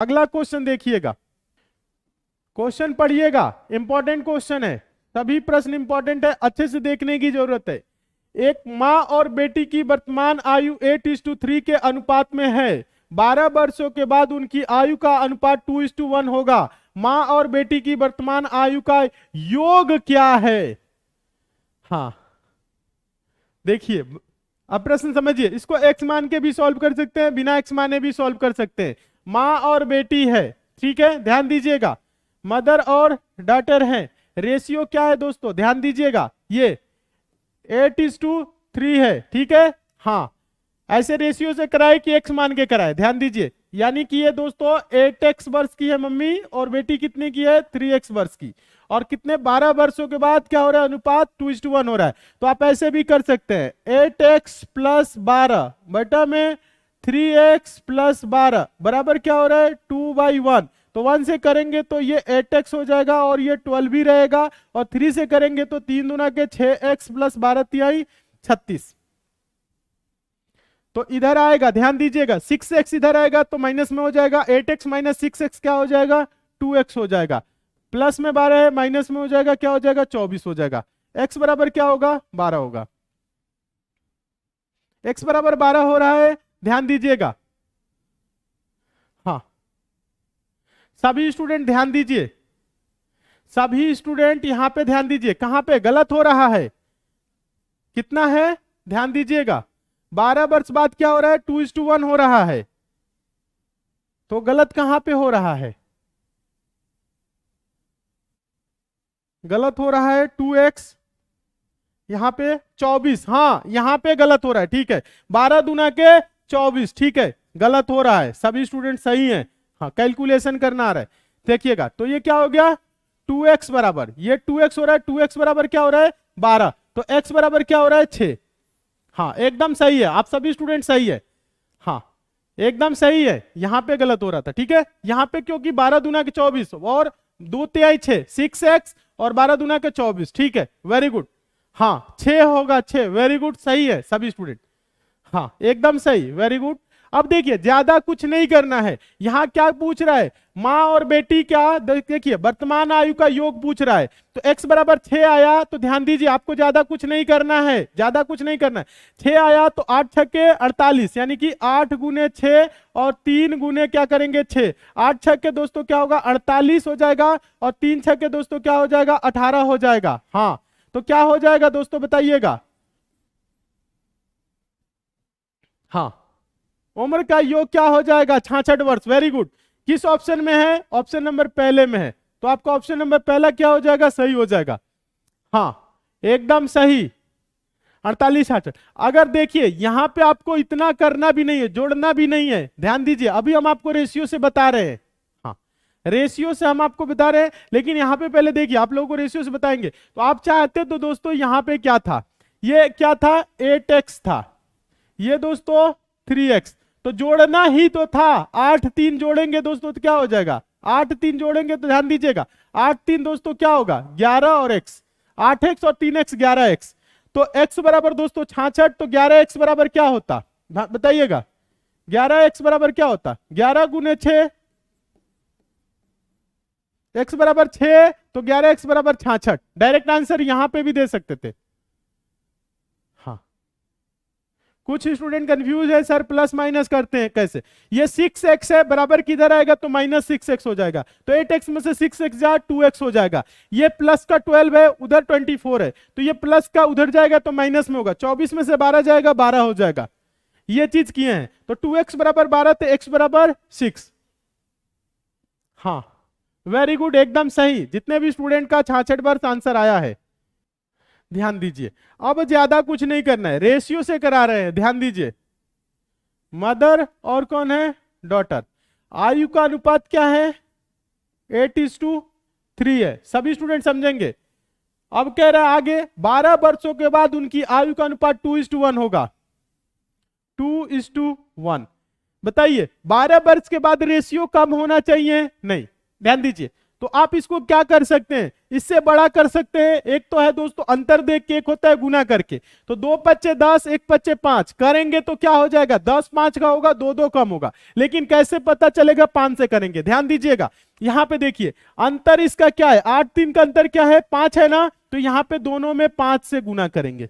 अगला क्वेश्चन देखिएगा, क्वेश्चन पढ़िएगा, इंपॉर्टेंट क्वेश्चन है, सभी प्रश्न इंपॉर्टेंट है, अच्छे से देखने की जरूरत है। एक माँ और बेटी की वर्तमान आयु 8:3 के अनुपात में है। 12 वर्षों के बाद उनकी आयु का अनुपात 2:1 होगा। माँ और बेटी की वर्तमान आयु का योग क्या है? हाँ, देखिए, अब प्रश्न समझिए, इसको एक्स मान के भी सॉल्व कर सकते हैं, बिना एक्स माने भी सॉल्व कर सकते हैं। माँ और बेटी है, ठीक है, ध्यान दीजिएगा, मदर और डॉटर है। रेशियो क्या है दोस्तों, ध्यान दीजिएगा, ये 8:3 है, ठीक है। हाँ, ऐसे रेशियो से कराए कि एक्स मान के कराए, ध्यान दीजिए, यानी कि ये दोस्तों 8x वर्ष की है मम्मी, और बेटी कितने की है, 3x वर्ष की। और कितने, 12 वर्षों के बाद क्या हो रहा है, अनुपात 2:1 हो रहा है। तो आप ऐसे भी कर सकते हैं, 8x + 12 बटा में 3x + 12 बराबर क्या हो रहा है, 2/1। तो 1 से करेंगे तो ये 8x हो जाएगा, और ये 12 भी रहेगा, और 3 से करेंगे तो 3 दूना के 6x + 12 तिहाई 36। तो इधर आएगा, ध्यान दीजिएगा, 6x इधर आएगा तो माइनस में हो जाएगा, 8x - 6x क्या हो जाएगा, 2x हो जाएगा। प्लस में 12 है, माइनस में हो जाएगा, क्या हो जाएगा, 24 हो जाएगा। x बराबर क्या होगा, 12 होगा। x बराबर 12 हो रहा है, ध्यान दीजिएगा। हाँ, सभी स्टूडेंट ध्यान दीजिए, सभी स्टूडेंट यहां पे ध्यान दीजिए, कहां पे गलत हो रहा है, कितना है, ध्यान दीजिएगा। 12 वर्ष बाद क्या हो रहा है, 2:1 हो रहा है, तो गलत कहां पे हो रहा है, गलत हो रहा है 2x, यहां पे 24, हाँ यहां पे गलत हो रहा है, ठीक है, 12 दूना के 24, ठीक है, गलत हो रहा है, सभी स्टूडेंट सही हैं। हाँ, कैलकुलेशन करना आ रहा है, देखिएगा, तो ये क्या हो गया, 2x बराबर, ये 2x हो रहा है, 2x बराबर क्या हो रहा है, 12, तो x बराबर क्या हो रहा है, 6। हाँ, एकदम सही है, आप सभी स्टूडेंट सही है। हाँ, एकदम सही है, यहां पे गलत हो रहा था, ठीक है, यहां पे क्योंकि 12 दूना के 24 और 2 तिहाई 6, 6x और 12 दूना के 24, ठीक है, वेरी गुड। हाँ, 6 होगा, 6, वेरी गुड, सही है सभी स्टूडेंट। हाँ, एकदम सही, वेरी गुड। अब देखिए, ज्यादा कुछ नहीं करना है, यहां क्या पूछ रहा है, माँ और बेटी क्या, देखिए वर्तमान आयु का योग पूछ रहा है, तो x बराबर 6 आया, तो ध्यान दीजिए, आपको ज्यादा कुछ नहीं करना है, ज्यादा कुछ नहीं करना है। 6 आया तो 8 छक्के 48, यानी कि 8 गुने 6 और 3 गुने क्या करेंगे 6, 8 छक्के दोस्तों क्या होगा, 48 हो जाएगा, और 3 छक्के दोस्तों क्या हो जाएगा, 18 हो जाएगा। हाँ, तो क्या हो जाएगा दोस्तों, बताइएगा। हाँ, उम्र का योग क्या हो जाएगा, 66 वर्ष, वेरी गुड। किस ऑप्शन में है, ऑप्शन नंबर पहले में है, तो आपका ऑप्शन नंबर पहला क्या हो जाएगा, सही हो जाएगा। हाँ, एकदम सही, 48 66। अगर देखिए यहां पे आपको इतना करना भी नहीं है, जोड़ना भी नहीं है, ध्यान दीजिए, अभी हम आपको रेशियो से बता रहे हैं। हाँ, रेशियो से हम आपको बता रहे हैं, लेकिन यहां पे पहले देखिए, आप लोगों को रेशियो से बताएंगे, तो आप चाहते तो दोस्तों यहां पे क्या था, ये क्या था, 8x था, ये दोस्तों 3x, तो जोड़ना ही तो था, 8 3 जोड़ेंगे दोस्तों तो क्या हो जाएगा, 8 3 जोड़ेंगे तो ध्यान दीजिएगा, 8 3 दोस्तों क्या होगा, 11 और x, 8x और 3x 11x, तो x बराबर दोस्तों 66, तो 11x बराबर क्या होता, बताइएगा, 11x बराबर क्या होता, 11 गुने 6, x बराबर 6, तो 11x बराबर 66, डायरेक्ट आंसर यहां पे भी दे सकते थे। हाँ, कुछ स्टूडेंट कंफ्यूज है, सर प्लस माइनस करते हैं कैसे, ये 6x है, बराबर किधर आएगा, तो -6x हो जाएगा, तो 8x में से 6x जा 2x हो जाएगा, ये प्लस का 12 है, उधर 24 है, तो ये प्लस का उधर जाएगा तो माइनस में होगा, 24 में से 12 जाएगा, 12 हो जाएगा, ये चीज किए हैं, तो 2x बराबर 12, तो x बराबर 6। हाँ, वेरी गुड, एकदम सही, जितने भी स्टूडेंट का 66 बार आंसर आया है। ध्यान दीजिए, अब ज्यादा कुछ नहीं करना है, रेशियो से करा रहे हैं, ध्यान दीजिए, मदर और कौन है, डॉटर, आयु का अनुपात क्या है, 8:3 है, सभी स्टूडेंट समझेंगे। अब कह रहा है आगे, 12 वर्षों के बाद उनकी आयु का अनुपात 2:1 होगा, 2:1। बताइए, 12 वर्ष के बाद रेशियो कम होना चाहिए, नहीं, ध्यान दीजिए, तो आप इसको क्या कर सकते हैं, इससे बड़ा कर सकते हैं। एक तो है दोस्तों अंतर देख के, एक होता है गुना करके। तो 2 पच्चे 10, 1 पच्चे 5 करेंगे तो क्या हो जाएगा, 10 5 का होगा, 2 2 कम होगा। लेकिन कैसे पता चलेगा, 5 से करेंगे। ध्यान दीजिएगा यहां पे देखिए अंतर इसका क्या है, 8 3 का अंतर क्या है, 5 है ना। तो यहां पे दोनों में 5 से गुना करेंगे।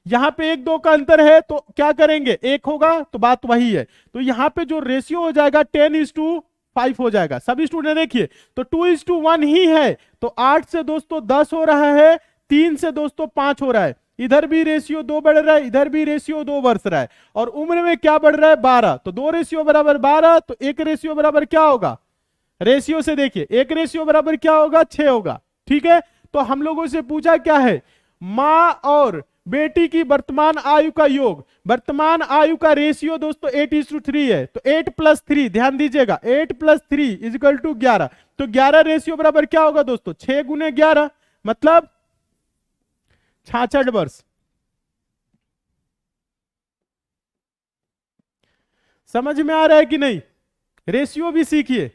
यहां पे 1 2 का अंतर है तो क्या करेंगे, 1 होगा, तो बात वही है। तो यहां पे जो रेशियो हो जाएगा 10:5 हो जाएगा। सभी स्टूडेंट देखिए, तो 2:1 ही है। तो 8 से दोस्तों 10 हो रहा है, 3 से दोस्तों 5 हो रहा है। इधर भी रेशियो 2 बढ़ रहा है, इधर भी रेशियो 2 बढ़ रहा है। और उम्र में क्या बढ़ रहा है, 12। तो 2 रेशियो बराबर 12, तो 1 रेशियो बराबर क्या होगा, रेशियो से देखिए 1 रेशियो बराबर क्या होगा, 6 होगा। ठीक है, तो हम लोगों से पूछा क्या है, मां और बेटी की वर्तमान आयु का योग। वर्तमान आयु का रेशियो दोस्तों 8:3 है। तो 8 + 3, ध्यान दीजिएगा 8 + 3 = 11। तो 11 रेशियो बराबर क्या होगा दोस्तों, 6 × 11 मतलब 66 वर्ष। समझ में आ रहा है कि नहीं, रेशियो भी सीखिए।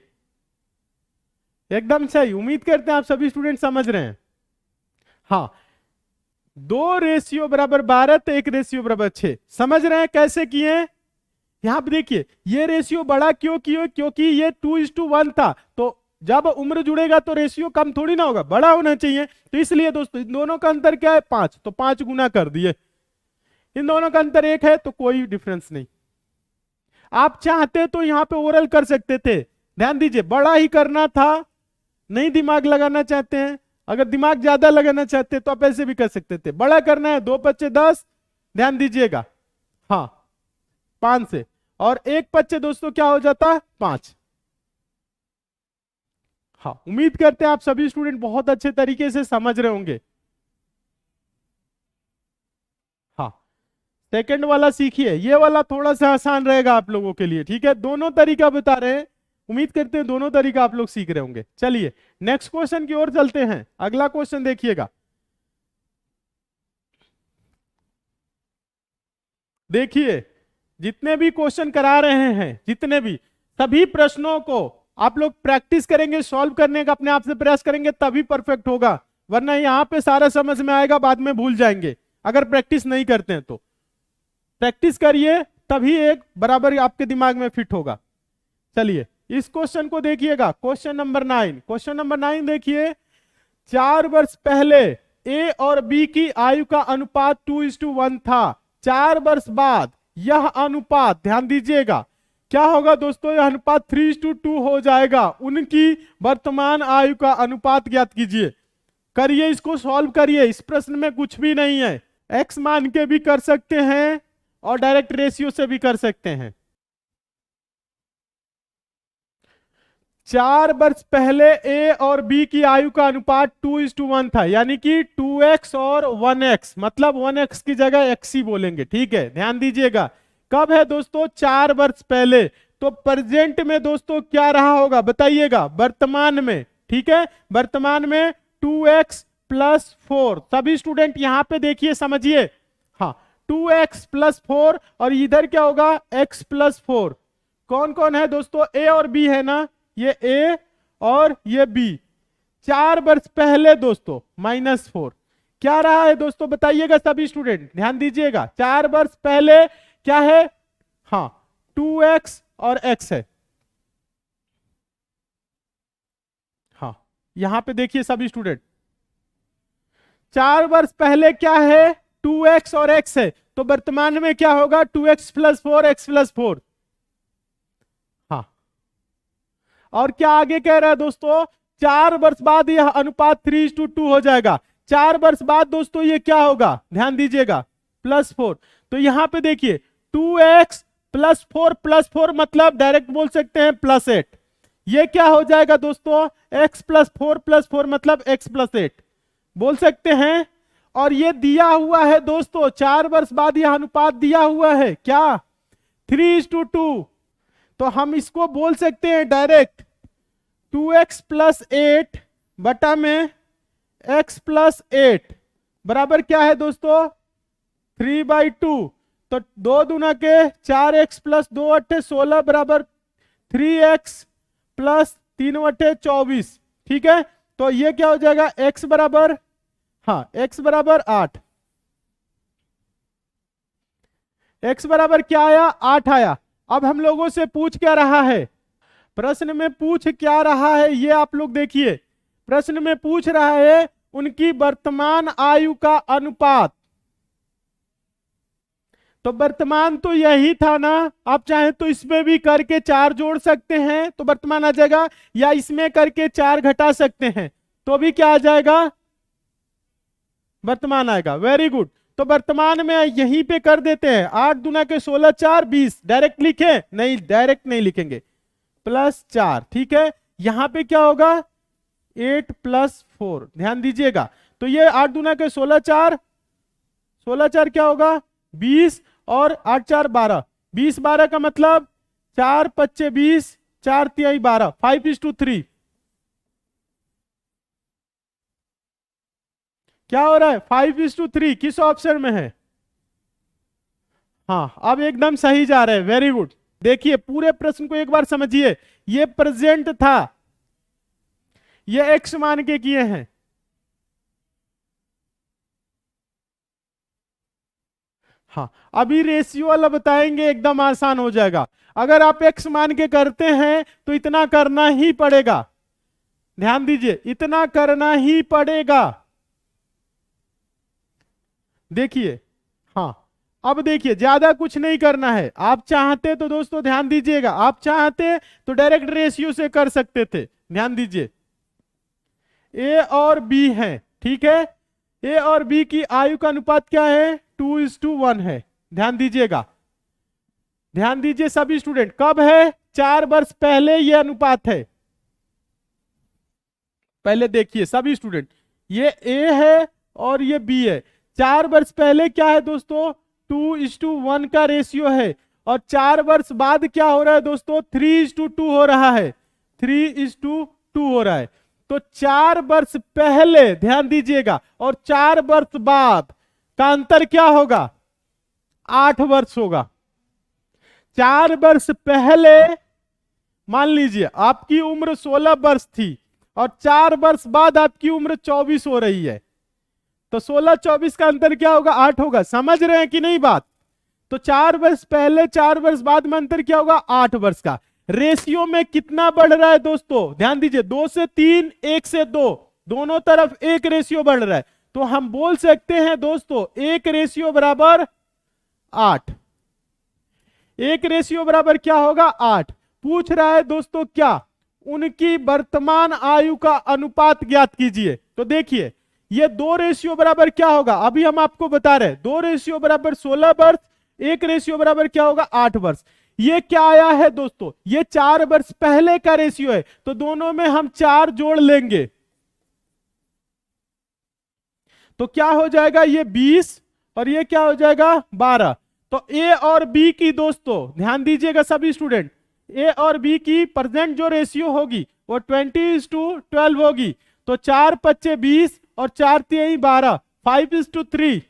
एकदम सही, उम्मीद करते हैं आप सभी स्टूडेंट समझ रहे हैं। हाँ, 2 रेशियो बराबर 12, तो 1 रेशियो बराबर 6। समझ रहे हैं कैसे किए। यहां पे देखिए ये रेशियो बड़ा क्यों किए, क्योंकि ये 2:1 था। तो जब उम्र जुड़ेगा तो रेशियो कम थोड़ी ना होगा, बड़ा होना चाहिए। तो इसलिए दोस्तों इन दोनों का अंतर क्या है, 5। तो 5 गुना कर दिए। इन दोनों का अंतर 1 है, तो कोई डिफरेंस नहीं। आप चाहते तो यहां पे ओरल कर सकते थे। ध्यान दीजिए, बड़ा ही करना था, नहीं दिमाग लगाना चाहते हैं। अगर दिमाग ज्यादा लगाना चाहते हैं तो आप ऐसे भी कर सकते थे। बड़ा करना है, 2 पच्चे 10, ध्यान दीजिएगा, हाँ 5 से। और 1 पच्चे दोस्तों क्या हो जाता है, 5। हाँ, उम्मीद करते हैं आप सभी स्टूडेंट बहुत अच्छे तरीके से समझ रहे होंगे। हाँ, सेकंड वाला सीखिए, ये वाला थोड़ा सा आसान रहेगा आप लोगों के लिए। ठीक है, दोनों तरीका बता रहे हैं, उम्मीद करते हैं दोनों तरीका आप लोग सीख रहे होंगे। चलिए नेक्स्ट क्वेश्चन की ओर चलते हैं। अगला क्वेश्चन देखिएगा। देखिए जितने भी क्वेश्चन करा रहे हैं, जितने भी सभी प्रश्नों को आप लोग प्रैक्टिस करेंगे, सॉल्व करने का अपने आप से प्रयास करेंगे, तभी परफेक्ट होगा। वरना यहां पे सारा समझ में आएगा, बाद में भूल जाएंगे अगर प्रैक्टिस नहीं करते हैं। तो प्रैक्टिस करिए, तभी एक बराबर आपके दिमाग में फिट होगा। चलिए इस क्वेश्चन को देखिएगा, क्वेश्चन नंबर 9। क्वेश्चन नंबर 9 देखिए, 4 वर्ष पहले ए और बी की आयु का अनुपात 2:1 था। 4 वर्ष बाद यह अनुपात, ध्यान दीजिएगा, क्या होगा दोस्तों, यह अनुपात 3:2 हो जाएगा। उनकी वर्तमान आयु का अनुपात ज्ञात कीजिए। करिए, इसको सॉल्व करिए। इस प्रश्न में कुछ भी नहीं है, एक्स मान के भी कर सकते हैं और डायरेक्ट रेशियो से भी कर सकते हैं। 4 वर्ष पहले ए और बी की आयु का अनुपात 2:1 था, यानी कि 2x और 1x, मतलब 1x की जगह x ही बोलेंगे। ठीक है, ध्यान दीजिएगा। कब है दोस्तों, 4 वर्ष पहले। तो प्रेजेंट में दोस्तों क्या रहा होगा बताइएगा, वर्तमान में। ठीक है, वर्तमान में 2x + 4। सभी स्टूडेंट यहां पे देखिए, समझिए। हाँ, 2x + 4 और इधर क्या होगा, x + 4। कौन कौन है दोस्तों, ए और बी है ना, ये ए और ये बी। 4 वर्ष पहले दोस्तों -4 क्या रहा है दोस्तों बताइएगा सभी स्टूडेंट, ध्यान दीजिएगा। 4 वर्ष पहले क्या है, हाँ 2x और x है। हाँ, यहां पे देखिए सभी स्टूडेंट, 4 वर्ष पहले क्या है, 2x और x है। तो वर्तमान में क्या होगा, 2x + 4 x + 4। हाँ, और क्या आगे कह रहा है दोस्तों, 4 वर्ष बाद यह अनुपात 3:2 हो जाएगा। 4 वर्ष बाद दोस्तों ये क्या होगा, ध्यान दीजिएगा, +4। तो यहां पे देखिए 2x + 4 + 4 मतलब डायरेक्ट बोल सकते हैं +8। ये क्या हो जाएगा दोस्तों, x + 4 + 4 मतलब x + 8 बोल सकते हैं। और ये दिया हुआ है दोस्तों, 4 वर्ष बाद यह अनुपात दिया हुआ है क्या, 3:2। तो हम इसको बोल सकते हैं डायरेक्ट 2x + 8 बटा में x + 8 बराबर क्या है दोस्तों, 3/2। तो 2 दूना के 4x + 2 = 16 बराबर 3x + 3/24, ठीक है। तो ये क्या हो जाएगा, x बराबर, हाँ x बराबर 8, x बराबर क्या आया, 8 आया। अब हम लोगों से पूछ क्या रहा है, प्रश्न में पूछ क्या रहा है, ये आप लोग देखिए। प्रश्न में पूछ रहा है उनकी वर्तमान आयु का अनुपात। तो वर्तमान तो यही था ना, आप चाहें तो इसमें भी करके 4 जोड़ सकते हैं तो वर्तमान आ जाएगा, या इसमें करके 4 घटा सकते हैं तो भी क्या आ जाएगा, वर्तमान आएगा। Very good. तो वर्तमान में यहीं पे कर देते हैं, 8 दूना के 16, 4 20, डायरेक्ट लिखे नहीं, डायरेक्ट नहीं लिखेंगे, +4, ठीक है। यहां पे क्या होगा, 8 + 4, ध्यान दीजिएगा। तो ये 8 दूना के 16, 4, 16 4 क्या होगा 20, और 8 4 12, 20 12 का मतलब 4 5 20, 4 3 12, 5:3। क्या हो रहा है, 5:3, किस ऑप्शन में है, हाँ अब एकदम सही जा रहे हैं, वेरी गुड। देखिए पूरे प्रश्न को एक बार समझिए, ये प्रेजेंट था, ये x मान के किए हैं, हाँ अभी रेशियो वाला बताएंगे, एकदम आसान हो जाएगा। अगर आप x मान के करते हैं तो इतना करना ही पड़ेगा, ध्यान दीजिए इतना करना ही पड़ेगा। देखिए, हाँ अब देखिए ज्यादा कुछ नहीं करना है, आप चाहते तो दोस्तों ध्यान दीजिएगा, आप चाहते तो डायरेक्ट रेशियो से कर सकते थे। ध्यान दीजिए a और b है, ठीक है, a और b की आयु का अनुपात क्या है, 2:1 है। ध्यान दीजिएगा, ध्यान दीजिए सभी स्टूडेंट, कब है, 4 वर्ष पहले ये अनुपात है। पहले देखिए सभी स्टूडेंट, ये a है और ये b है, 4 वर्ष पहले क्या है दोस्तों, 2:1 का रेशियो है, और 4 वर्ष बाद क्या हो रहा है दोस्तों, 3:2 हो रहा है, 3:2 हो रहा है। तो 4 वर्ष पहले, ध्यान दीजिएगा, और 4 वर्ष बाद का अंतर क्या होगा, 8 वर्ष होगा। 4 वर्ष पहले मान लीजिए आपकी उम्र 16 वर्ष थी, और 4 वर्ष बाद आपकी उम्र 24 हो रही है, तो 16 24 का अंतर क्या होगा, 8 होगा। समझ रहे हैं कि नहीं बात, तो 4 वर्ष पहले 4 वर्ष बाद में अंतर क्या होगा, 8 वर्ष का। रेशियो में कितना बढ़ रहा है दोस्तों, ध्यान दीजिए, 2 से 3, 1 से 2, दोनों तरफ एक रेशियो बढ़ रहा है। तो हम बोल सकते हैं दोस्तों 1 रेशियो बराबर 8, 1 रेशियो बराबर क्या होगा, 8। पूछ रहा है दोस्तों क्या, उनकी वर्तमान आयु का अनुपात ज्ञात कीजिए। तो देखिए ये 2 रेशियो बराबर क्या होगा, अभी हम आपको बता रहे हैं, 2 रेशियो बराबर 16 वर्ष, 1 रेशियो बराबर क्या होगा, 8 वर्ष। ये क्या आया है दोस्तों, ये 4 वर्ष पहले का रेशियो है, तो दोनों में हम 4 जोड़ लेंगे, तो क्या हो जाएगा, ये 20 और ये क्या हो जाएगा 12। तो ए और बी की दोस्तों ध्यान दीजिएगा सभी स्टूडेंट, ए और बी की प्रेजेंट जो रेशियो होगी वो 20:12 होगी। तो 4 5 20 और 4 3 12, 5:3।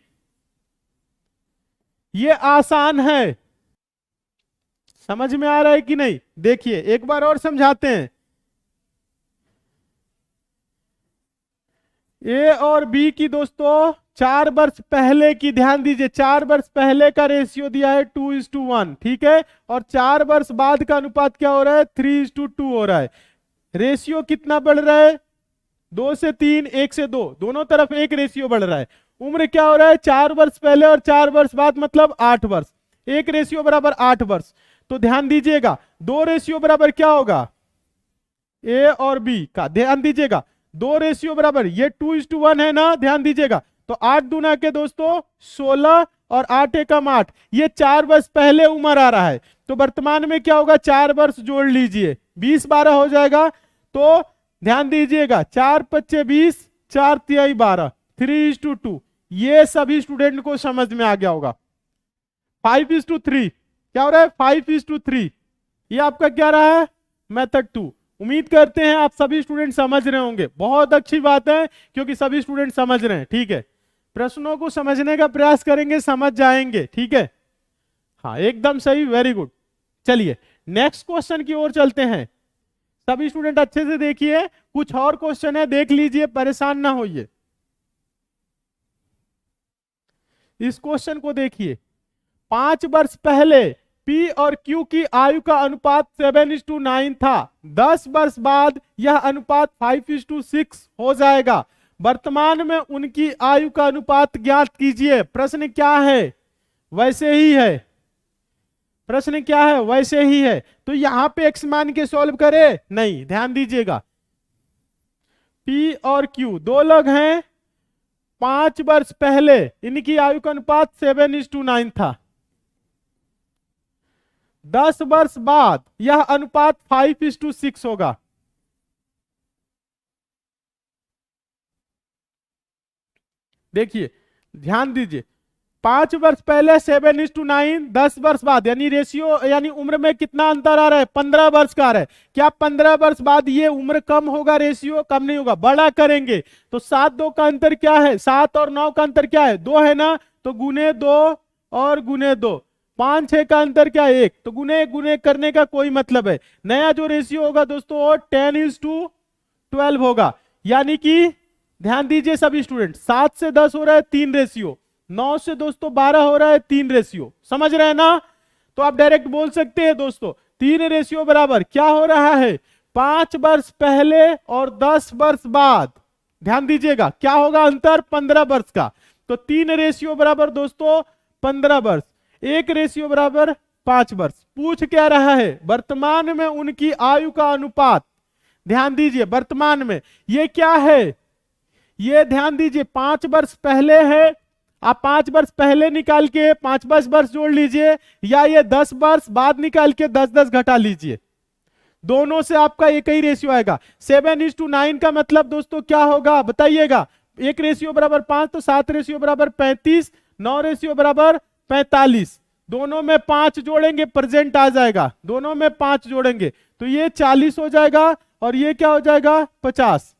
ये आसान है, समझ में आ रहा है कि नहीं, देखिए एक बार और समझाते हैं। ए और बी की दोस्तों 4 वर्ष पहले की, ध्यान दीजिए 4 वर्ष पहले का रेशियो दिया है 2:1, ठीक है, और 4 वर्ष बाद का अनुपात क्या हो रहा है, 3:2 हो रहा है। रेशियो कितना बढ़ रहा है, 2 से 3, 1 से 2, दोनों तरफ एक रेशियो बढ़ रहा है। उम्र क्या हो रहा है, 4 वर्ष पहले और 4 वर्ष बाद मतलब 8 वर्ष, 1 रेशियो बराबर 8 वर्ष। तो ध्यान दीजिएगा 2 रेशियो बराबर क्या होगा, ए और बी का, ध्यान दीजिएगा 2 रेशियो बराबर, ये 2:1 है ना, ध्यान दीजिएगा। तो 8 दूना के दोस्तों 16 और 8 एकम 8, ये 4 वर्ष पहले उम्र आ रहा है, तो वर्तमान में क्या होगा, 4 वर्ष जोड़ लीजिए, 20 12 हो जाएगा। तो ध्यान दीजिएगा 4 5 20, 4 3 12, 3:2। ये सभी स्टूडेंट को समझ में आ गया होगा। 5:3 क्या हो रहा है, 5:3, ये आपका क्या रहा है, मेथड 2। उम्मीद करते हैं आप सभी स्टूडेंट समझ रहे होंगे, बहुत अच्छी बात है क्योंकि सभी स्टूडेंट समझ रहे हैं, ठीक है। प्रश्नों को समझने का प्रयास करेंगे, समझ जाएंगे, ठीक है, हाँ एकदम सही, वेरी गुड। चलिए नेक्स्ट क्वेश्चन की ओर चलते हैं। सभी स्टूडेंट अच्छे से देखिए, कुछ और क्वेश्चन है देख लीजिए, परेशान ना होइए। इस क्वेश्चन को देखिए, 5 वर्ष पहले पी और क्यू की आयु का अनुपात 7:9 था। 10 वर्ष बाद यह अनुपात 5:6 हो जाएगा। वर्तमान में उनकी आयु का अनुपात ज्ञात कीजिए। प्रश्न क्या है? वैसे ही है। प्रश्न क्या है? वैसे ही है। तो यहां पे एक्स मान के सॉल्व करे? नहीं, ध्यान दीजिएगा। पी और क्यू दो लोग हैं। 5 वर्ष पहले इनकी आयु का अनुपात 7:9 था। 10 वर्ष बाद यह अनुपात 5:6 होगा। देखिए, ध्यान दीजिए, 5 वर्ष पहले 7:9, 10 वर्ष बाद यानी रेशियो यानी उम्र में कितना अंतर आ रहा है? 15 वर्ष का आ रहा है। क्या 15 वर्ष बाद ये उम्र कम होगा? रेशियो कम नहीं होगा, बड़ा करेंगे। तो 7-2 का अंतर क्या है? 7 और 9 का अंतर क्या है? 2 है ना, तो गुने 2 और गुने 2। 5-6 का अंतर क्या है? 1। तो गुने गुने करने का कोई मतलब है? नया जो रेशियो होगा दोस्तों 10:12 होगा। यानी कि ध्यान दीजिए सभी स्टूडेंट, 7 से 10 हो रहा है 3 रेशियो, 9 से दोस्तों 12 हो रहा है 3 रेशियो। समझ रहे हैं ना? तो आप डायरेक्ट बोल सकते हैं दोस्तों 3 रेशियो बराबर क्या हो रहा है? 5 वर्ष पहले और 10 वर्ष बाद। ध्यान दीजिएगा क्या होगा अंतर? 15 वर्ष का। तो 3 रेशियो बराबर दोस्तों 15 वर्ष, 1 रेशियो बराबर 5 वर्ष। पूछ क्या रहा है? वर्तमान में उनकी आयु का अनुपात। ध्यान दीजिए, वर्तमान में ये क्या है? ये ध्यान दीजिए 5 वर्ष पहले है। आप 5 वर्ष पहले निकाल के 5 वर्ष जोड़ लीजिए, या ये 10 वर्ष बाद निकाल के 10-10 घटा लीजिए। दोनों से आपका एक ही रेशियो आएगा। 7:9 का मतलब दोस्तों क्या होगा बताइएगा? 1 रेशियो बराबर 5, तो 7 रेशियो बराबर 35, 9 रेशियो बराबर 45। दोनों में 5 जोड़ेंगे, प्रेजेंट आ जाएगा। दोनों में 5 जोड़ेंगे तो ये 40 हो जाएगा, और ये क्या हो जाएगा? 50।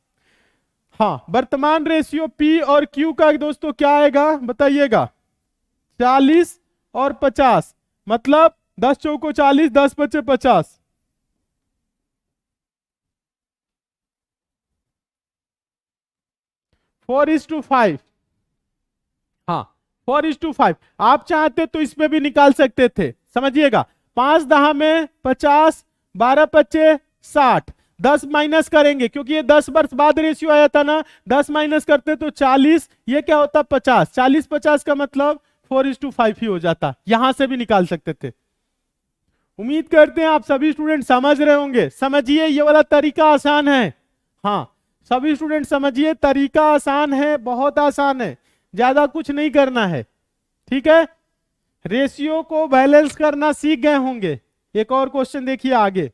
हाँ, वर्तमान रेशियो पी और क्यू का दोस्तों क्या आएगा बताइएगा? 40 और 50, मतलब 10 चौको 40, 10 बचे 50। Four is to 5। हाँ, 4:5। आप चाहते तो इसमें भी निकाल सकते थे। समझिएगा, 5 दहा में 50, 12 पच्चे 60, 10 माइनस करेंगे क्योंकि ये 10 वर्ष बाद रेशियो आया था ना। 10 माइनस करते तो 40, ये क्या होता? 50। 40-50 का मतलब 4:5 ही हो जाता। यहां से भी निकाल सकते थे। उम्मीद करते हैं आप सभी स्टूडेंट समझ रहे होंगे। समझिए, ये वाला तरीका आसान है। हाँ, सभी स्टूडेंट समझिए, तरीका आसान है, बहुत आसान है, ज्यादा कुछ नहीं करना है। ठीक है, रेशियो को बैलेंस करना सीख गए होंगे। एक और क्वेश्चन देखिए आगे।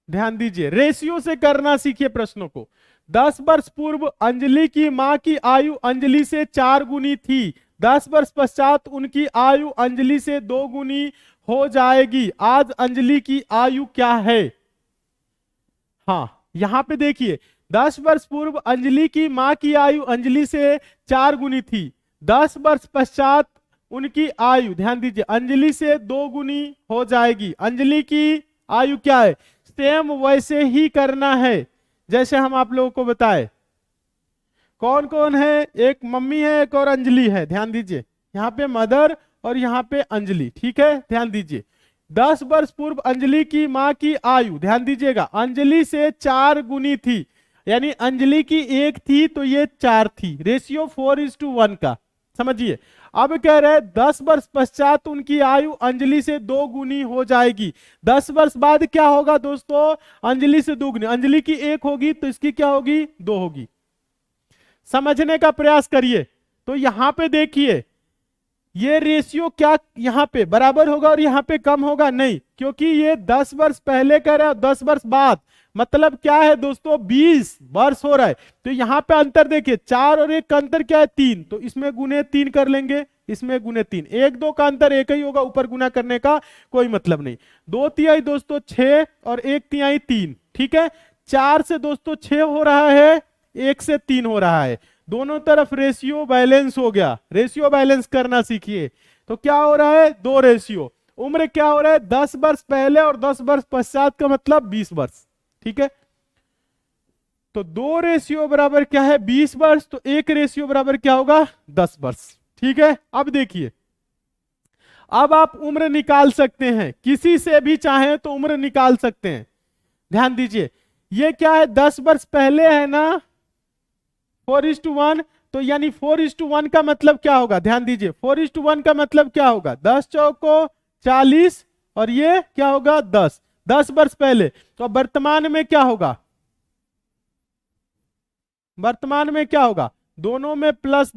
ध्यान दीजिए, रेशियो से करना सीखिए प्रश्नों को। 10 वर्ष पूर्व अंजलि की मां की आयु अंजलि से 4 गुनी थी। 10 वर्ष पश्चात उनकी आयु अंजलि से 2 गुनी हो जाएगी। आज अंजलि की आयु क्या है? हाँ, यहां पे देखिए, 10 वर्ष पूर्व अंजलि की मां की आयु अंजलि से 4 गुनी थी। 10 वर्ष पश्चात उनकी आयु, ध्यान दीजिए, अंजलि से 2 गुनी हो जाएगी। अंजलि की आयु क्या है? सेम वैसे ही करना है जैसे हम आप लोगों को बताए। कौन कौन है? एक मम्मी है, एक और अंजलि है। ध्यान दीजिए, यहाँ पे मदर और यहाँ पे अंजलि। ठीक है, ध्यान दीजिए, 10 वर्ष पूर्व अंजलि की मां की आयु, ध्यान दीजिएगा, अंजलि से 4 गुनी थी। यानी अंजलि की 1 थी तो ये 4 थी। रेशियो 4:1 का। समझिए, अब कह रहे हैं 10 वर्ष पश्चात उनकी आयु अंजलि से 2 गुनी हो जाएगी। 10 वर्ष बाद क्या होगा दोस्तों? अंजलि से 2 गुनी। अंजलि की 1 होगी तो इसकी क्या होगी? 2 होगी। समझने का प्रयास करिए। तो यहां पे देखिए, ये रेशियो क्या यहां पे बराबर होगा और यहां पे कम होगा? नहीं, क्योंकि ये 10 वर्ष पहले कह रहा है, 10 वर्ष बाद, मतलब क्या है दोस्तों? 20 वर्ष हो रहा है। तो यहां पे अंतर देखिए, 4 और 1 का अंतर क्या है? 3। तो इसमें गुने 3 कर लेंगे, इसमें गुने 3। 1-2 का अंतर एक ही होगा, ऊपर गुना करने का कोई मतलब नहीं। 2/3 दोस्तों 6 और 1/3 3। ठीक है, 4 से दोस्तों 6 हो रहा है, 1 से 3 हो रहा है। दोनों तरफ रेशियो बैलेंस हो गया। रेशियो बैलेंस करना सीखिए। तो क्या हो रहा है 2 रेशियो। उम्र क्या हो रहा है 10 वर्ष पहले और 10 वर्ष पश्चात का मतलब 20 वर्ष। ठीक है, तो 2 रेशियो बराबर क्या है 20 वर्ष, तो 1 रेशियो बराबर क्या होगा 10 वर्ष। ठीक है, अब देखिए, अब आप उम्र निकाल सकते हैं, किसी से भी चाहें तो उम्र निकाल सकते हैं। ध्यान दीजिए, ये क्या है 10 वर्ष पहले है ना 4:1, तो यानी 4:1 का मतलब क्या होगा, ध्यान दीजिए 4:1 का मतलब क्या होगा 10 चौको 40 और ये क्या होगा 10, 10 वर्ष पहले। तो वर्तमान में क्या होगा, वर्तमान में क्या होगा, दोनों में प्लस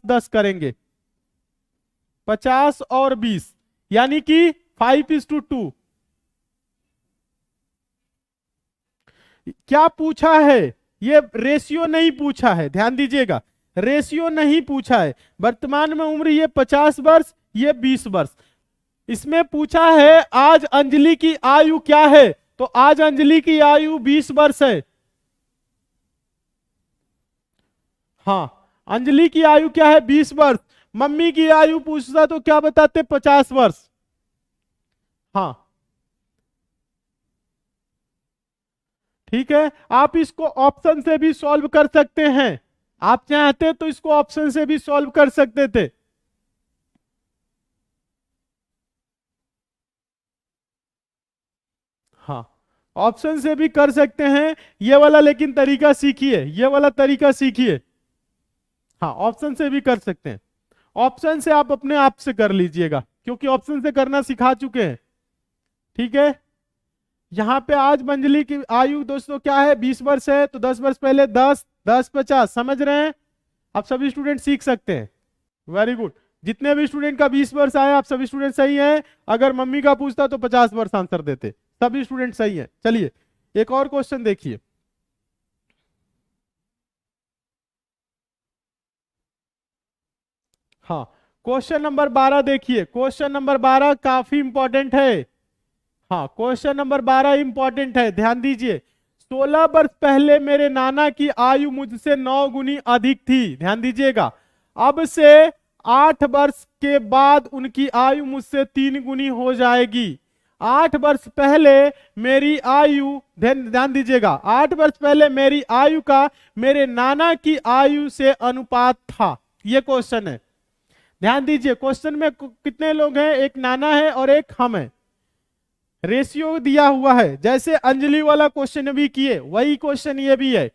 10 करेंगे, 50 और 20 यानी कि 5:2। क्या पूछा है, ये रेशियो नहीं पूछा है, ध्यान दीजिएगा रेशियो नहीं पूछा है। वर्तमान में उम्र ये 50 वर्ष, ये 20 वर्ष। इसमें पूछा है आज अंजलि की आयु क्या है, तो आज अंजलि की आयु 20 वर्ष है। हाँ, अंजलि की आयु क्या है 20 वर्ष। मम्मी की आयु पूछता तो क्या बताते 50 वर्ष। हाँ ठीक है, आप इसको ऑप्शन से भी सॉल्व कर सकते हैं, आप चाहते तो इसको ऑप्शन से भी सॉल्व कर सकते थे। हाँ, ऑप्शन से भी कर सकते हैं ये वाला, लेकिन तरीका सीखिए, ये वाला तरीका सीखिए। हाँ, ऑप्शन से भी कर सकते हैं, ऑप्शन से आप अपने आप से कर लीजिएगा, क्योंकि ऑप्शन से करना सिखा चुके हैं। ठीक है, यहां पे आज मंजली की आयु दोस्तों क्या है 20 वर्ष है, तो 10 वर्ष पहले 10 10 50, समझ रहे हैं, आप सभी स्टूडेंट सीख सकते हैं। वेरी गुड, जितने भी स्टूडेंट का 20 वर्ष आया आप सभी स्टूडेंट सही हैं। अगर मम्मी का पूछता तो 50 वर्ष आंसर देते, सभी स्टूडेंट सही हैं। चलिए एक और क्वेश्चन देखिए। हाँ, क्वेश्चन नंबर 12 देखिए, क्वेश्चन नंबर 12 काफी इंपॉर्टेंट है। हाँ, क्वेश्चन नंबर 12 इंपॉर्टेंट है, ध्यान दीजिए। 16 वर्ष पहले मेरे नाना की आयु मुझसे 9 गुनी अधिक थी, ध्यान दीजिएगा। अब से 8 वर्ष के बाद उनकी आयु मुझसे 3 गुनी हो जाएगी। 8 वर्ष पहले मेरी आयु, ध्यान दीजिएगा, 8 वर्ष पहले मेरी आयु का मेरे नाना की आयु से अनुपात था। यह क्वेश्चन है, ध्यान दीजिए। क्वेश्चन में कितने लोग हैं, एक नाना है और एक हम है। रेशियो दिया हुआ है, जैसे अंजलि वाला क्वेश्चन भी किए वही क्वेश्चन ये भी है।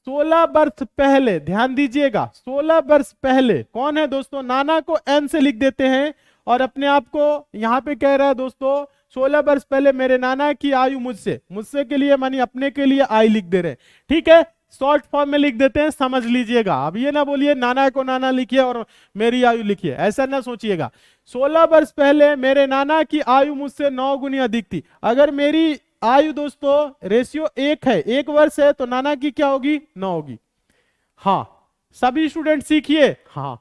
16 वर्ष पहले, ध्यान दीजिएगा 16 वर्ष पहले कौन है दोस्तों, नाना को एन से लिख देते हैं और अपने आप को यहां पे कह रहा है दोस्तों 16 वर्ष पहले मेरे नाना की आयु मुझसे के लिए मानी अपने के लिए आई लिख दे रहे हैं। ठीक है, शॉर्ट फॉर्म में लिख देते हैं, समझ लीजिएगा। अब ये ना बोलिए नाना को नाना लिखिए और मेरी आयु लिखिए, ऐसा ना सोचिएगा। 16 वर्ष पहले मेरे नाना की आयु मुझसे 9 गुनी अधिक थी। अगर मेरी आयु दोस्तों रेशियो 1 है, 1 वर्ष है, तो नाना की क्या होगी 9 होगी। हाँ, सभी स्टूडेंट सीखिए। हाँ,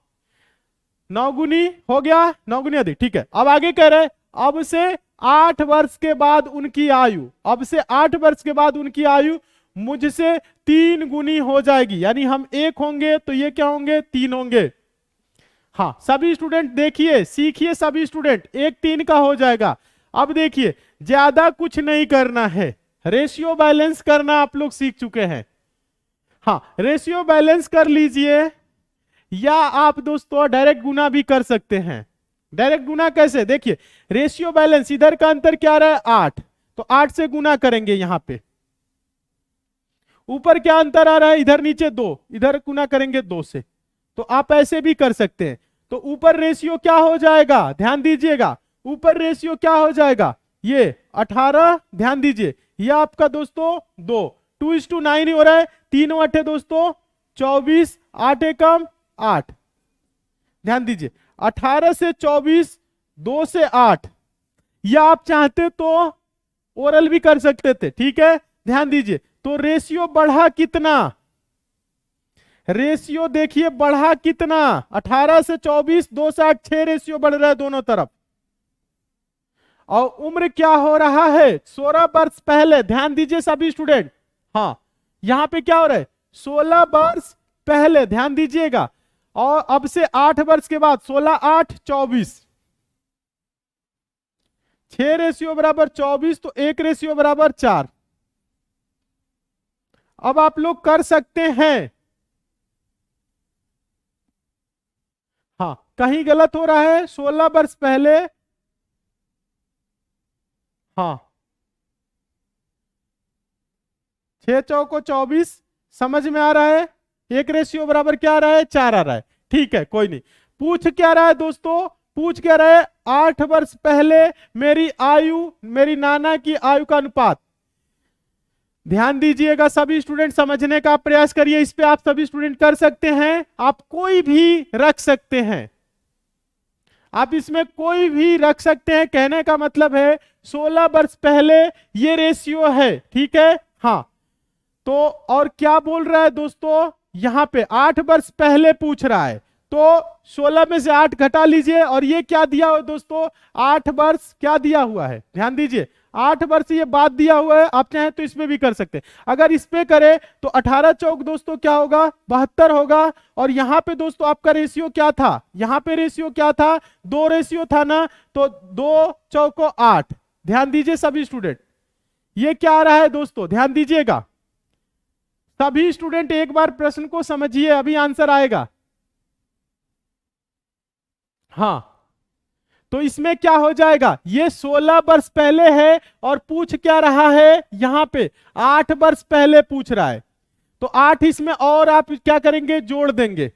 9 गुनी हो गया, 9 गुनी अधिक। ठीक है, अब आगे कह रहे अब से 8 वर्ष के बाद उनकी आयु, अब से 8 वर्ष के बाद उनकी आयु मुझसे 3 गुनी हो जाएगी, यानी हम 1 होंगे तो ये क्या होंगे 3 होंगे। हाँ, सभी स्टूडेंट देखिए सीखिए, सभी स्टूडेंट 1 3 का हो जाएगा। अब देखिए ज्यादा कुछ नहीं करना है, रेशियो बैलेंस करना आप लोग सीख चुके हैं। हाँ, रेशियो बैलेंस कर लीजिए, या आप दोस्तों डायरेक्ट गुना भी कर सकते हैं। डायरेक्ट गुना कैसे, देखिए रेशियो बैलेंस, इधर का अंतर क्या रहा है 8, तो 8 से गुना करेंगे। यहां पे ऊपर क्या अंतर आ रहा है, इधर नीचे 2, इधर गुना करेंगे 2 से, तो आप ऐसे भी कर सकते हैं। तो ऊपर रेशियो क्या हो जाएगा, ध्यान दीजिएगा, ऊपर रेशियो क्या हो जाएगा ये 18, ध्यान दीजिए ये आपका दोस्तों 2, 2:9 हो रहा है, 3 8 दोस्तों 24, 8 एकम 8। ध्यान दीजिए 18 से 24, 2 से 8, या आप चाहते तो ओरल भी कर सकते थे। ठीक है, ध्यान दीजिए, तो रेशियो बढ़ा कितना, रेशियो देखिए बढ़ा कितना, 18 से 24, 2 से 8, 6 रेशियो बढ़ रहा है दोनों तरफ। और उम्र क्या हो रहा है 16 वर्ष पहले, ध्यान दीजिए सभी स्टूडेंट। हाँ, यहां पे क्या हो रहा है 16 वर्ष पहले, ध्यान दीजिएगा। और अब से 8 वर्ष के बाद 16 8 24, 6 रेशियो बराबर 24, तो 1 रेशियो बराबर 4। अब आप लोग कर सकते हैं, हाँ कहीं गलत हो रहा है, 16 वर्ष पहले, हाँ 6 चौको 24, समझ में आ रहा है। 1 रेशियो बराबर क्या आ रहा है, 4 आ रहा है। ठीक है, कोई नहीं। पूछ क्या रहा है दोस्तों, पूछ क्या रहा है, 8 वर्ष पहले मेरी आयु, मेरी नाना की आयु का अनुपात। ध्यान दीजिएगा सभी स्टूडेंट, समझने का प्रयास करिए। इस पे आप सभी स्टूडेंट कर सकते हैं, आप कोई भी रख सकते हैं, आप इसमें कोई भी रख सकते हैं। कहने का मतलब है 16 वर्ष पहले ये रेशियो है, ठीक है। हाँ तो और क्या बोल रहा है दोस्तों, यहां पे 8 वर्ष पहले पूछ रहा है, तो 16 में से 8 घटा लीजिए, और ये क्या दिया हुआ दोस्तों, 8 वर्ष क्या दिया हुआ है, ध्यान दीजिए 8 वर्ष ये बात दिया हुआ है। आप चाहें तो इसमें भी कर सकते हैं। अगर इस पे करें तो 18 चौक दोस्तों क्या होगा, 72 होगा। और यहां पे दोस्तों आपका रेशियो क्या था, यहां पे रेशियो क्या था, 2 रेशियो था ना, तो 2 चौको 8। ध्यान दीजिए सभी स्टूडेंट, ये क्या आ रहा है दोस्तों, ध्यान दीजिएगा सभी स्टूडेंट, एक बार प्रश्न को समझिए, अभी आंसर आएगा। हाँ तो इसमें क्या हो जाएगा, ये 16 वर्ष पहले है, और पूछ क्या रहा है, यहां पे 8 वर्ष पहले पूछ रहा है, तो 8 इसमें और आप क्या करेंगे, जोड़ देंगे।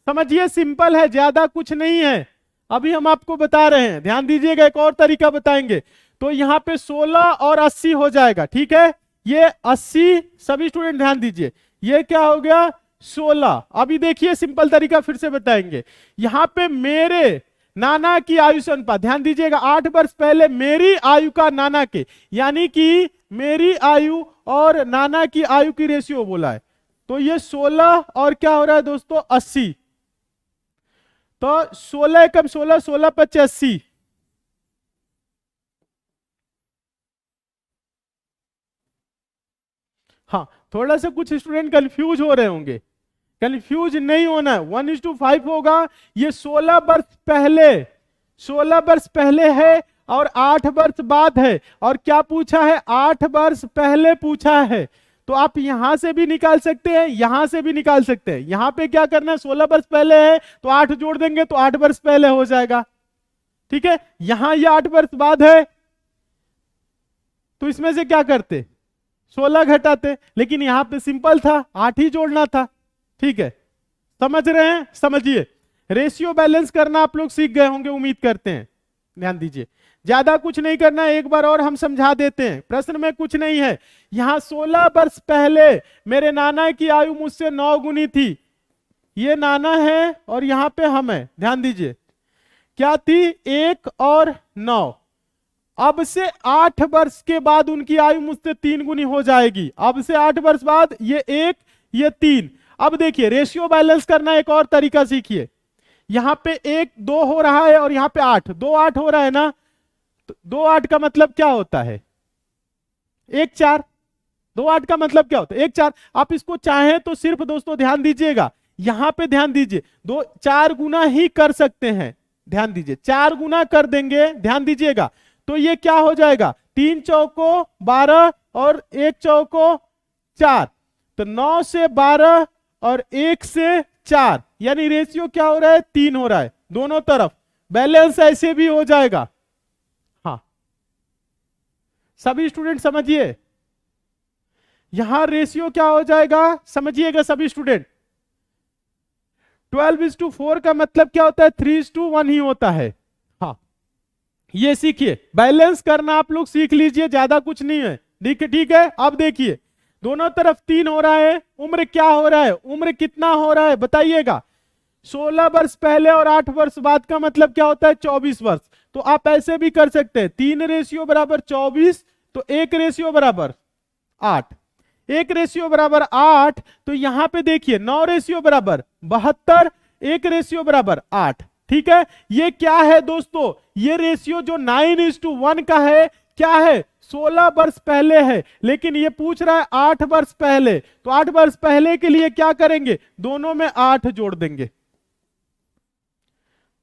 समझिए सिंपल है, ज्यादा कुछ नहीं है, अभी हम आपको बता रहे हैं। ध्यान दीजिएगा, एक और तरीका बताएंगे। तो यहां पे 16 और 80 हो जाएगा, ठीक है। ये 80, सभी स्टूडेंट ध्यान दीजिए, ये क्या हो गया 16। अभी देखिए सिंपल तरीका फिर से बताएंगे। यहां पे मेरे नाना की आयु से अनुपात, ध्यान दीजिएगा 8 वर्ष पहले मेरी आयु का नाना के, यानी कि मेरी आयु और नाना की आयु की रेशियो बोला है। तो ये 16 और क्या हो रहा है दोस्तों 80, तो 16 कम 16, 16 25 80। हाँ थोड़ा सा कुछ स्टूडेंट कंफ्यूज हो रहे होंगे, कंफ्यूज नहीं होना है, 1:5 होगा। ये 16 वर्ष पहले, 16 वर्ष पहले है और 8 वर्ष बाद है, और क्या पूछा है, 8 वर्ष पहले पूछा है। तो आप यहां से भी निकाल सकते हैं, यहां से भी निकाल सकते हैं। यहां पे क्या करना है, 16 वर्ष पहले है तो 8 जोड़ देंगे तो 8 वर्ष पहले हो जाएगा, ठीक है। यहां ये 8 वर्ष बाद है, तो इसमें से क्या करते, 16 घटाते, लेकिन यहां पे सिंपल था, 8 ही जोड़ना था, ठीक है। समझ रहे हैं, समझिए। रेशियो बैलेंस करना आप लोग सीख गए होंगे, उम्मीद करते हैं। ध्यान दीजिए, ज्यादा कुछ नहीं करना है, एक बार और हम समझा देते हैं। प्रश्न में कुछ नहीं है, यहां 16 वर्ष पहले मेरे नाना की आयु मुझसे 9 गुनी थी, ये नाना है और यहां पे हम है। ध्यान दीजिए क्या थी, 1 और 9। अब से 8 वर्ष के बाद उनकी आयु मुझसे 3 गुनी हो जाएगी। अब से 8 वर्ष बाद ये 1 ये 3। अब देखिए रेशियो बैलेंस करना एक और तरीका सीखिए। यहां पे 1 2 हो रहा है और यहां पे 8 2 8 हो रहा है ना, तो 2 8 का मतलब क्या होता है, 1 4। 2 8 का मतलब क्या होता है, 1 4। आप इसको चाहें तो सिर्फ दोस्तों ध्यान दीजिएगा, यहां पे ध्यान दीजिए, 2 4 गुना ही कर सकते हैं। ध्यान दीजिए 4 गुना कर देंगे, ध्यान दीजिएगा, तो ये क्या हो जाएगा, 3 चौको 12 और 1 चौको 4, तो 9 से 12 और 1 से 4, यानी रेशियो क्या हो रहा है, 3 हो रहा है दोनों तरफ। बैलेंस ऐसे भी हो जाएगा। हाँ सभी स्टूडेंट समझिए, यहां रेशियो क्या हो जाएगा, समझिएगा सभी स्टूडेंट। 12:4 का मतलब क्या होता है, 3:1 ही होता है। हाँ ये सीखिए, बैलेंस करना आप लोग सीख लीजिए, ज्यादा कुछ नहीं है, ठीक है। अब देखिए दोनों तरफ 3 हो रहा है, उम्र क्या हो रहा है, उम्र कितना हो रहा है बताइएगा। 16 वर्ष पहले और 8 वर्ष बाद का मतलब क्या होता है, 24 वर्ष। तो आप ऐसे भी कर सकते हैं, 3 रेशियो बराबर 24, तो 1 रेशियो बराबर 8, 1 रेशियो बराबर 8। तो यहां पे देखिए 9 रेशियो बराबर 72, 1 रेशियो बराबर 8, ठीक है। ये क्या है दोस्तों, ये रेशियो जो 9:1 का है, क्या है, 16 वर्ष पहले है, लेकिन ये पूछ रहा है 8 वर्ष पहले। तो 8 वर्ष पहले के लिए क्या करेंगे, दोनों में 8 जोड़ देंगे।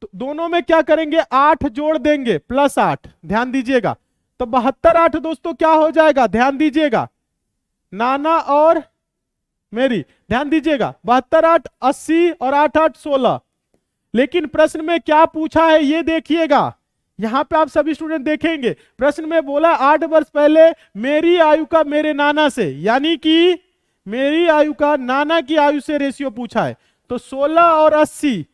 तो दोनों में क्या करेंगे, 8 जोड़ देंगे प्लस 8, ध्यान दीजिएगा। तो 72 8 दोस्तों क्या हो जाएगा, ध्यान दीजिएगा, नाना और मेरी, ध्यान दीजिएगा, 72 8 80 और 8 8 16। लेकिन प्रश्न में क्या पूछा है ये देखिएगा, यहां पे आप सभी स्टूडेंट देखेंगे, प्रश्न में बोला 8 वर्ष पहले मेरी आयु का मेरे नाना से, यानी कि मेरी आयु का नाना की आयु से रेशियो पूछा है। तो 16 और 80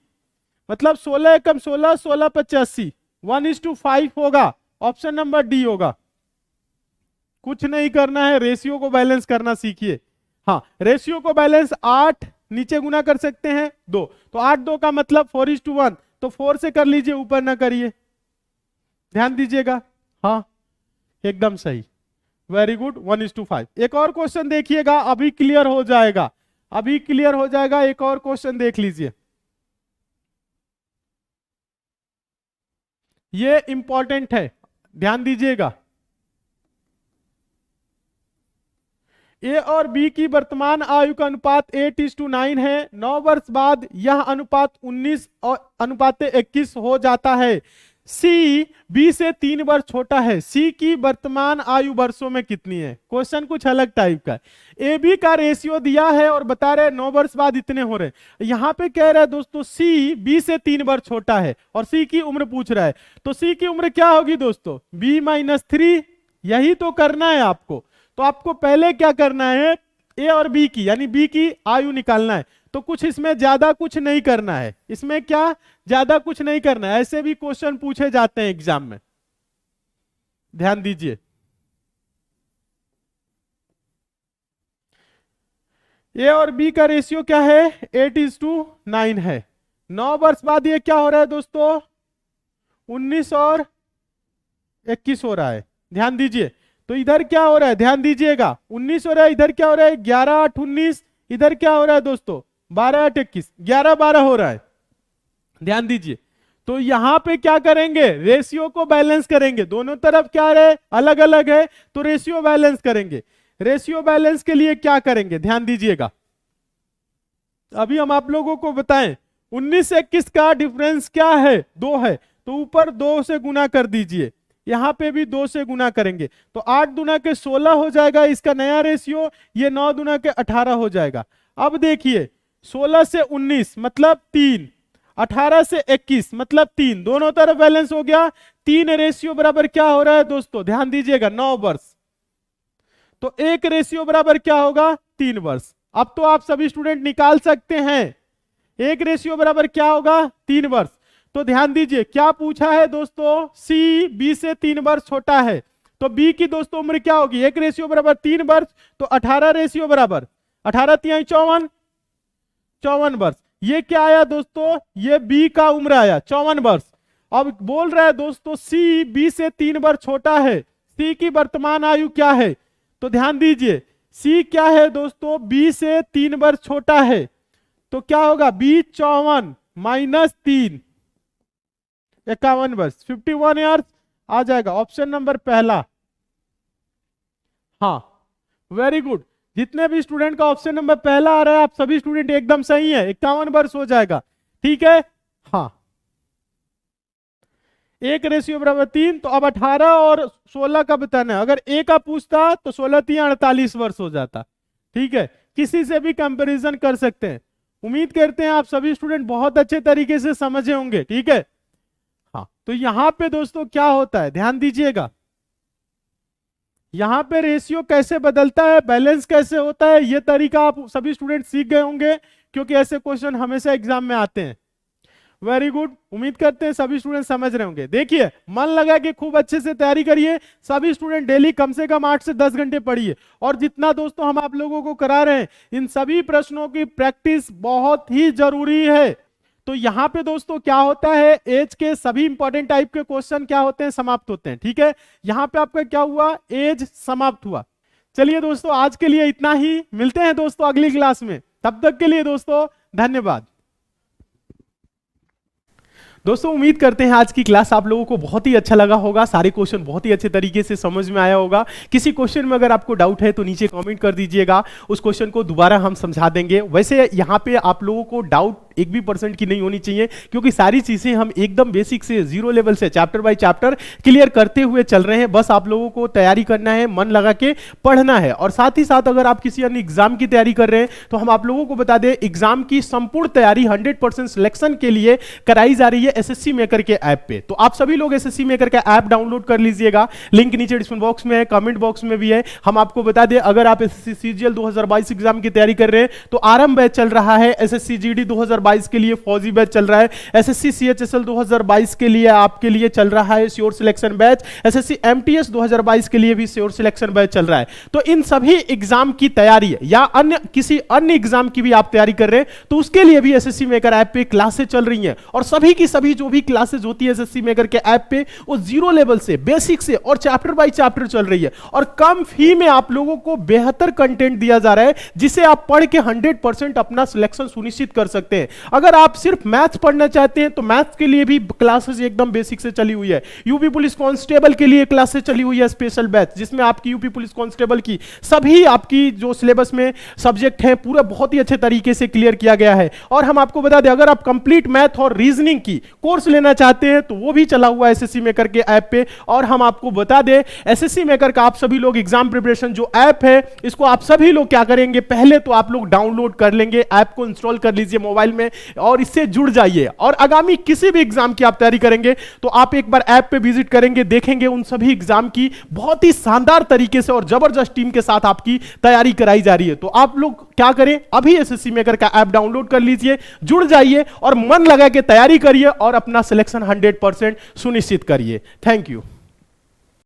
मतलब 16 एकम 16, 16 25 80, 1:5 होगा, ऑप्शन नंबर डी होगा। कुछ नहीं करना है, रेशियो को बैलेंस करना सीखिए। हाँ, रेशियो को बैलेंस 8 नीचे गुना कर सकते हैं 2, तो 8 2 का मतलब 4:1, तो 4 से कर लीजिए, ऊपर ना करिए, ध्यान दीजिएगा। हाँ एकदम सही, वेरी गुड, 1:5। एक और क्वेश्चन देखिएगा, अभी क्लियर हो जाएगा, अभी क्लियर हो जाएगा। एक और क्वेश्चन देख लीजिए, ये इंपॉर्टेंट है, ध्यान दीजिएगा। ए और बी की वर्तमान आयु का अनुपात 8:9 है। 9 वर्ष बाद यह अनुपात 19 और अनुपात 21 हो जाता है। सी बी से 3 वर्ष छोटा है, सी की वर्तमान आयु वर्षों में कितनी है। क्वेश्चन कुछ अलग टाइप का है। ए बी का रेशियो दिया है और बता रहे 9 वर्ष बाद इतने हो रहे, यहां पे कह रहा है दोस्तों सी बी से 3 वर्ष छोटा है और सी की उम्र पूछ रहा है। तो सी की उम्र क्या होगी दोस्तों, b-3, यही तो करना है आपको। तो आपको पहले क्या करना है, ए और बी की यानी बी की आयु निकालना है। तो कुछ इसमें ज्यादा कुछ नहीं करना है, इसमें क्या ज्यादा कुछ नहीं करना है, ऐसे भी क्वेश्चन पूछे जाते हैं एग्जाम में, ध्यान दीजिए। ए और बी का रेशियो क्या है, 8:9 है। 9 वर्ष बाद ये क्या हो रहा है दोस्तों, 19 और 21 हो रहा है, ध्यान दीजिए। तो इधर क्या हो रहा है, ध्यान दीजिएगा, 19 हो रहा है, इधर क्या हो रहा है 11 8 19, इधर क्या हो रहा है दोस्तों 12 8 21, 11 12 हो रहा है, ध्यान दीजिए। तो यहां पे क्या करेंगे, रेशियो को बैलेंस करेंगे, दोनों तरफ क्या है अलग अलग है, तो रेशियो बैलेंस करेंगे। रेशियो बैलेंस के लिए क्या करेंगे, ध्यान दीजिएगा, अभी हम आप लोगों को बताएं 19 से 21 का डिफरेंस क्या है, 2 है, तो ऊपर 2 से गुना कर दीजिए, यहां पे भी 2 से गुना करेंगे, तो 8 दूना के 16 हो जाएगा इसका नया रेशियो, ये 9 दूना के 18 हो जाएगा। अब देखिए 16 से 19 मतलब 3, 18 से 21 मतलब 3, दोनों तरफ बैलेंस हो गया। 3 रेशियो बराबर क्या हो रहा है दोस्तों, ध्यान दीजिएगा 9 वर्ष, तो 1 रेशियो बराबर क्या होगा 3 वर्ष। अब तो आप सभी स्टूडेंट निकाल सकते हैं 1 रेशियो बराबर क्या होगा 3 वर्ष। तो ध्यान दीजिए क्या पूछा है दोस्तों, सी बी से 3 वर्ष छोटा है, तो बी की दोस्तों उम्र क्या होगी, 1 रेशियो बराबर 3 वर्ष, तो 18 रेशियो बराबर 18 3 54, 54 वर्ष। ये क्या आया दोस्तों, ये बी का उम्र आया 54 वर्ष। अब बोल रहा है दोस्तों सी बी से 3 वर्ष छोटा है, सी की वर्तमान आयु क्या है, तो ध्यान दीजिए सी क्या है दोस्तों, बी से 3 वर्ष छोटा है, तो क्या होगा बी 54 माइनस 3 51 वर्ष, 51 ईयर्स आ जाएगा, ऑप्शन नंबर पहला। हाँ वेरी गुड, जितने भी स्टूडेंट का ऑप्शन नंबर पहला आ रहा है आप सभी स्टूडेंट एकदम सही है, 51 वर्ष हो जाएगा, ठीक है। हाँ 1 रेशियो बराबर 3, तो अब 18 और 16 का बताना है, अगर ए का पूछता तो 16 3 48 वर्ष हो जाता, ठीक है। किसी से भी कंपैरिजन कर सकते हैं। उम्मीद करते हैं आप सभी स्टूडेंट बहुत अच्छे तरीके से समझे होंगे, ठीक है। हाँ तो यहां पे दोस्तों क्या होता है, ध्यान दीजिएगा, यहां पे रेशियो कैसे बदलता है, बैलेंस कैसे होता है, ये तरीका आप सभी स्टूडेंट सीख गए होंगे, क्योंकि ऐसे क्वेश्चन हमेशा एग्जाम में आते हैं। वेरी गुड, उम्मीद करते हैं सभी स्टूडेंट समझ रहे होंगे। देखिए मन लगा कि खूब अच्छे से तैयारी करिए, सभी स्टूडेंट डेली कम से कम 8 से 10 घंटे पढ़िए, और जितना दोस्तों हम आप लोगों को करा रहे हैं इन सभी प्रश्नों की प्रैक्टिस बहुत ही जरूरी है। तो यहां पे दोस्तों क्या होता है, एज के सभी इंपॉर्टेंट टाइप के क्वेश्चन क्या होते हैं, समाप्त होते हैं, ठीक है। यहां पे आपका क्या हुआ, एज समाप्त हुआ। चलिए दोस्तों आज के लिए इतना ही, मिलते हैं दोस्तों अगली क्लास में, तब तक के लिए दोस्तों धन्यवाद। दोस्तों उम्मीद करते हैं आज की क्लास आप लोगों को बहुत ही अच्छा लगा होगा, सारे क्वेश्चन बहुत ही अच्छे तरीके से समझ में आया होगा। किसी क्वेश्चन में अगर आपको डाउट है तो नीचे कमेंट कर दीजिएगा, उस क्वेश्चन को दोबारा हम समझा देंगे। वैसे यहाँ पे आप लोगों को डाउट 1% की नहीं होनी चाहिए, क्योंकि सारी चीजें हम एकदम बेसिक से जीरो लेवल से चैप्टर बाय चैप्टर क्लियर करते हुए चल रहे हैं। बस आप लोगों को तैयारी करना है, मन लगा के पढ़ना है। और साथ ही साथ अगर आप किसी अन्य एग्जाम की तैयारी कर रहे हैं तो हम आप लोगों को बता दें, एग्जाम की संपूर्ण तैयारी 100% सिलेक्शन के लिए कराई जा रही है एसएससी मेकर के ऐप पे। तो आप सभी लोग एसएससी मेकर का ऐप डाउनलोड कर लीजिएगा, लिंक नीचे डिस्क्रिप्शन बॉक्स में है, कमेंट बॉक्स में भी है। हम आपको बता दें, अगर आप एसएससी सीजीएल 2022 एग्जाम की तैयारी कर रहे हैं तो आरंभ बैच चल रहा है। एसएससी जीडी 2022 के लिए फौजी बैच चल रहा है। एसएससी सीएचएसएल 2022 के लिए आपके लिए चल रहा है sure selection batch. SSC MTS 2022 के लिए भी श्योर सिलेक्शन बैच चल रहा है। तो इन सभी एग्जाम की तैयारी या अन्य किसी अन्य एग्जाम की भी आप तैयारी कर रहे हैं तो उसके लिए भी एसएससी मेकर ऐप पे क्लासेस चल रही हैं। और सभी की सभी जो भी क्लासेस होती है एसएससी मेकर के ऐप पे, वो जीरो लेवल से बेसिक से और चैप्टर बाय चैप्टर चल रही है। और कम फी में आप लोगों को बेहतर कंटेंट दिया जा रहा है, जिसे आप पढ़ के 100% अपना सिलेक्शन सुनिश्चित कर सकते हैं। अगर आप सिर्फ मैथ्स पढ़ना चाहते हैं तो मैथ्स के लिए भी क्लासेस एकदम बेसिक से चली हुई है। यूपी पुलिस कांस्टेबल के लिए क्लासेस चली हुई है स्पेशल बैच, जिसमें आपकी यूपी पुलिस कांस्टेबल की सभी आपकी जो सिलेबस में सब्जेक्ट हैं पूरा बहुत ही अच्छे तरीके से क्लियर किया गया है। और हम आपको बता दें, अगर आप कंप्लीट मैथ और रीजनिंग की कोर्स लेना चाहते हैं तो वो भी चला हुआ है एसएससी मेकर के ऐप पे। और हम आपको बता दें, एसएससी मेकर का आप सभी लोग एग्जाम प्रिपरेशन जो ऐप है, इसको आप सभी लोग क्या करेंगे, पहले तो आप लोग डाउनलोड कर लेंगे, ऐप को इंस्टॉल कर लीजिए मोबाइल में और इससे जुड़ जाइए। और आगामी किसी भी एग्जाम की आप तैयारी करेंगे तो आप एक बार ऐप पे विजिट करेंगे, देखेंगे उन सभी एग्जाम की बहुत ही शानदार तरीके से और जबरदस्त टीम के साथ आपकी तैयारी कराई जा रही है। तो आप लोग क्या करें, अभी एसएससी मेकर का ऐप डाउनलोड कर लीजिए, जुड़ जाइए और मन लगा के तैयारी करिए और अपना सिलेक्शन 100% सुनिश्चित करिए। Thank you.